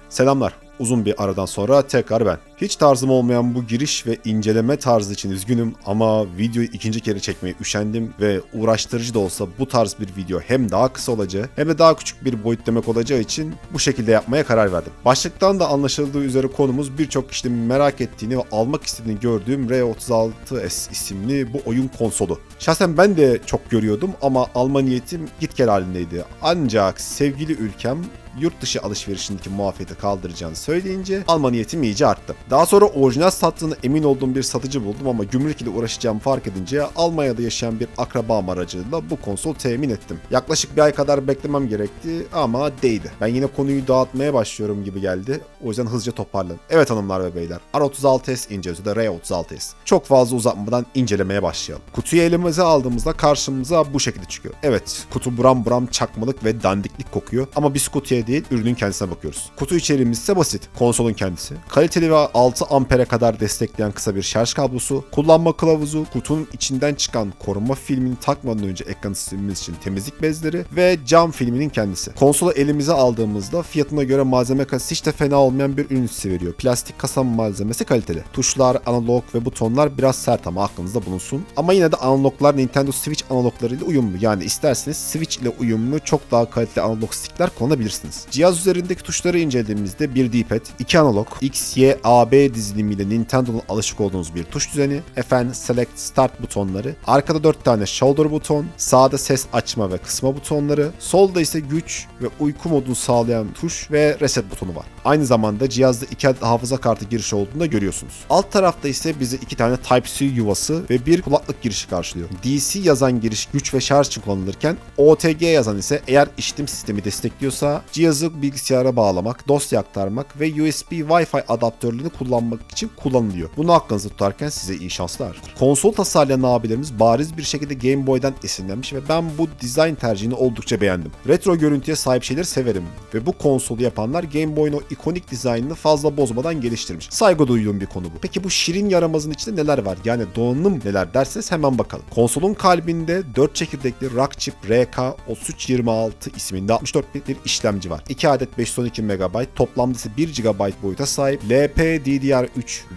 Selamlar. Uzun bir aradan sonra tekrar ben. Hiç tarzım olmayan bu giriş ve inceleme tarzı için üzgünüm ama videoyu ikinci kere çekmeye üşendim ve uğraştırıcı da olsa bu tarz bir video hem daha kısa olacağı hem de daha küçük bir boyut demek olacağı için bu şekilde yapmaya karar verdim. Başlıktan da anlaşıldığı üzere konumuz birçok kişinin merak ettiğini ve almak istediğini gördüğüm R36S isimli bu oyun konsolu. Şahsen ben de çok görüyordum ama alma niyetim git gel halindeydi. Ancak sevgili ülkem yurt dışı alışverişindeki muafiyeti kaldıracağını söyleyince alma niyetim iyice arttı. Daha sonra orijinal sattığını emin olduğum bir satıcı buldum ama gümrük ile uğraşacağımı fark edince Almanya'da yaşayan bir akrabam aracılığıyla bu konsol temin ettim. Yaklaşık bir ay kadar beklemem gerekti ama değdi. Ben yine konuyu dağıtmaya başlıyorum gibi geldi. O yüzden hızlıca toparladım. Evet hanımlar ve beyler, R36S inceliyoruz da R36S. Çok fazla uzatmadan incelemeye başlayalım. Kutuyu elimize aldığımızda karşımıza bu şekilde çıkıyor. Evet, kutu buram buram çakmalık ve dandiklik kokuyor ama biz kutuya değil, ürünün kendisine bakıyoruz. Kutu içeriğimiz ise basit. Konsolun kendisi. Kaliteli ve 6 ampere kadar destekleyen kısa bir şarj kablosu, kullanma kılavuzu, kutunun içinden çıkan koruma filmini takmadan önce ekranı silmemiz için temizlik bezleri ve cam filminin kendisi. Konsolu elimize aldığımızda fiyatına göre malzeme kasası hiç de fena olmayan bir ürün hissi veriyor. Plastik kasa malzemesi kaliteli. Tuşlar, analog ve butonlar biraz sert ama aklınızda bulunsun. Ama yine de analoglar Nintendo Switch analoglarıyla uyumlu. Yani isterseniz Switch ile uyumlu çok daha kaliteli analog stickler kullanabilirsiniz. Cihaz üzerindeki tuşları incelediğimizde bir D-pad, 2 analog, X, Y, A, B dizilimiyle Nintendo'nun alışık olduğunuz bir tuş düzeni, FN, Select, Start butonları, arkada 4 tane shoulder buton, sağda ses açma ve kısma butonları, solda ise güç ve uyku modunu sağlayan tuş ve reset butonu var. Aynı zamanda cihazda 2 adet hafıza kartı girişi olduğunu da görüyorsunuz. Alt tarafta ise bizi 2 tane Type-C yuvası ve bir kulaklık girişi karşılıyor. DC yazan giriş güç ve şarj için kullanılırken OTG yazan ise eğer işletim sistemi destekliyorsa cihazı bilgisayara bağlamak, dosya aktarmak ve USB Wi-Fi adaptörlerini kullanmak için kullanılıyor. Bunu aklınızda tutarken size iyi şanslar. Konsol tasarlayan abilerimiz bariz bir şekilde Game Boy'dan esinlenmiş ve ben bu dizayn tercihini oldukça beğendim. Retro görüntüye sahip şeyleri severim ve bu konsolu yapanlar Game Boy'un o ikonik dizaynını fazla bozmadan geliştirmiş. Saygı duyduğum bir konu bu. Peki bu şirin yaramazın içinde neler var? Yani donanım neler derseniz hemen bakalım. Konsolun kalbinde 4 çekirdekli Rockchip RK3326 isminde 64 bit bir işlemci var. 2 adet 512 MB, toplamda ise 1 GB boyuta sahip LPDDR3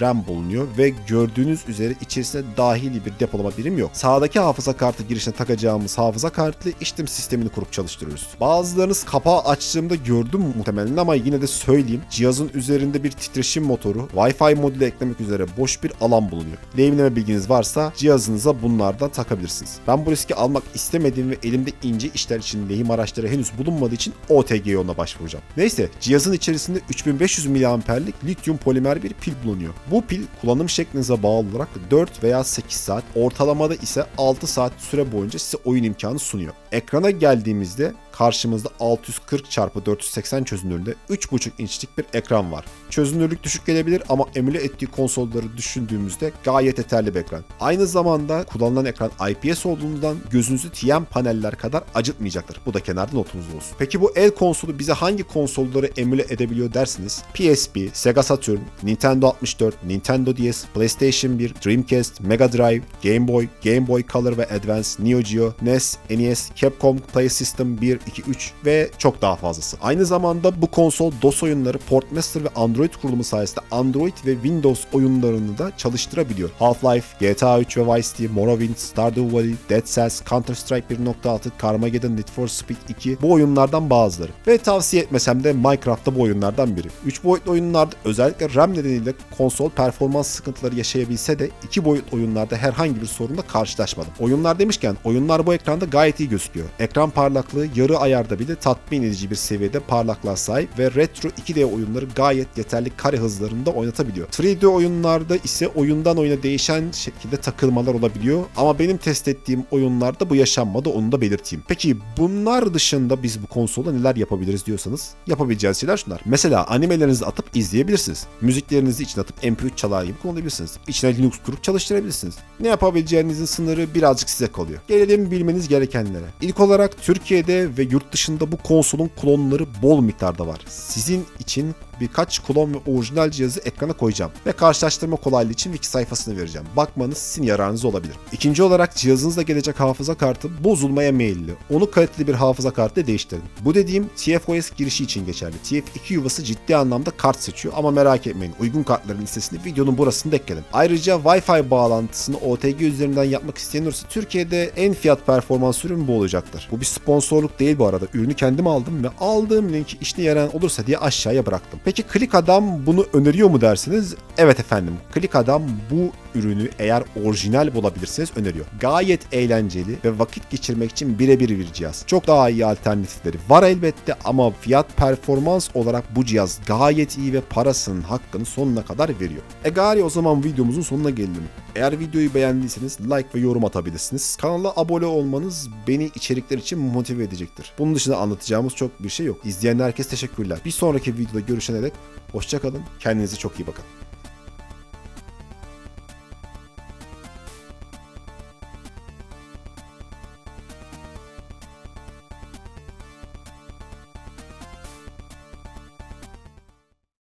RAM bulunuyor ve gördüğünüz üzere içerisinde dahili bir depolama birimi yok. Sağdaki hafıza kartı girişine takacağımız hafıza kartıyla işletim sistemini kurup çalıştırıyoruz. Bazılarınız kapağı açtığımda gördüm muhtemelen ama yine de söyleyeyim. Cihazın üzerinde bir titreşim motoru, Wi-Fi modülü eklemek üzere boş bir alan bulunuyor. Lehimleme bilginiz varsa cihazınıza bunlardan takabilirsiniz. Ben bu riski almak istemediğim ve elimde ince işler için lehim araçları henüz bulunmadığı için OTG yoluna başvuracağım. Neyse, cihazın içerisinde 3500 mAh'lik lityum polimer bir pil bulunuyor. Bu pil kullanım şeklinize bağlı olarak 4 veya 8 saat, ortalamada ise 6 saat süre boyunca size oyun imkanı sunuyor. Ekrana geldiğimizde karşımızda 640x480 çözünürlüğünde 3.5 inçlik bir ekran var. Çözünürlük düşük gelebilir ama emüle ettiği konsolları düşündüğümüzde gayet yeterli bir ekran. Aynı zamanda kullanılan ekran IPS olduğundan gözünüzü TN paneller kadar acıtmayacaktır. Bu da kenarda notunuz olsun. Peki bu el konsolu bize hangi konsolları emüle edebiliyor dersiniz? PSP, Sega Saturn, Nintendo 64, Nintendo DS, PlayStation 1, Dreamcast, Mega Drive, Game Boy, Game Boy Color ve Advance, Neo Geo, NES, NES, Capcom Play System 1, 2, 3 ve çok daha fazlası. Aynı zamanda bu konsol DOS oyunları, Portmaster ve Android kurulumu sayesinde Android ve Windows oyunlarını da çalıştırabiliyor. Half-Life, GTA 3 ve Vice City, Morrowind, Stardew Valley, Dead Cells, Counter-Strike 1.6, Carmageddon, Need for Speed 2 bu oyunlardan bazıları. Ve tavsiye etmesem de Minecraft da bu oyunlardan biri. 3 boyutlu oyunlarda özellikle RAM nedeniyle konsol performans sıkıntıları yaşayabilse de 2 boyutlu oyunlarda herhangi bir sorunla karşılaşmadım. Oyunlar demişken oyunlar bu ekranda gayet iyi gözüküyor. Ekran parlaklığı yarı ayarda bile tatmin edici bir seviyede parlaklığa sahip ve retro 2D oyunları gayet yeterli kare hızlarında oynatabiliyor. 3D oyunlarda ise oyundan oyuna değişen şekilde takılmalar olabiliyor ama benim test ettiğim oyunlarda bu yaşanmadı, onu da belirteyim. Peki bunlar dışında biz bu konsolda neler yapabiliriz diyorsanız yapabileceğiniz şeyler şunlar. Mesela animelerinizi atıp izleyebilirsiniz. Müziklerinizi içine atıp MP3 çalar gibi kullanabilirsiniz. İçine Linux kurup çalıştırabilirsiniz. Ne yapabileceğinizin sınırı birazcık size kalıyor. Gelelim bilmeniz gerekenlere. İlk olarak Türkiye'de ve yurt dışında bu konsolun klonları bol miktarda var. Sizin için birkaç klon ve orijinal cihazı ekrana koyacağım ve karşılaştırma kolaylığı için wiki sayfasını vereceğim. Bakmanız sizin yararınıza olabilir. İkinci olarak cihazınızda gelecek hafıza kartı bozulmaya meyilli. Onu kaliteli bir hafıza kartı değiştirin. Bu dediğim TFOS girişi için geçerli. TF2 yuvası ciddi anlamda kart seçiyor ama merak etmeyin, uygun kartların listesini videonun burasında ekledim. Ayrıca Wi-Fi bağlantısını OTG üzerinden yapmak isteyen olursa Türkiye'de en fiyat performans ürün bu olacaktır. Bu bir sponsorluk değil bu arada. Ürünü kendim aldım ve aldığım linki işine yarayan olursa diye aşağıya bıraktım. Peki Click Adam bunu öneriyor mu dersiniz? Evet efendim. Click Adam bu ürünü eğer orijinal bulabilirseniz öneriyor. Gayet eğlenceli ve vakit geçirmek için birebir bir cihaz. Çok daha iyi alternatifleri var elbette ama fiyat performans olarak bu cihaz gayet iyi ve parasının hakkını sonuna kadar veriyor. Gari o zaman videomuzun sonuna gelelim. Eğer videoyu beğendiyseniz like ve yorum atabilirsiniz. Kanala abone olmanız beni içerikler için motive edecektir. Bunun dışında anlatacağımız çok bir şey yok. İzleyen herkese teşekkürler. Bir sonraki videoda görüşene dek hoşça kalın. Kendinize çok iyi bakın.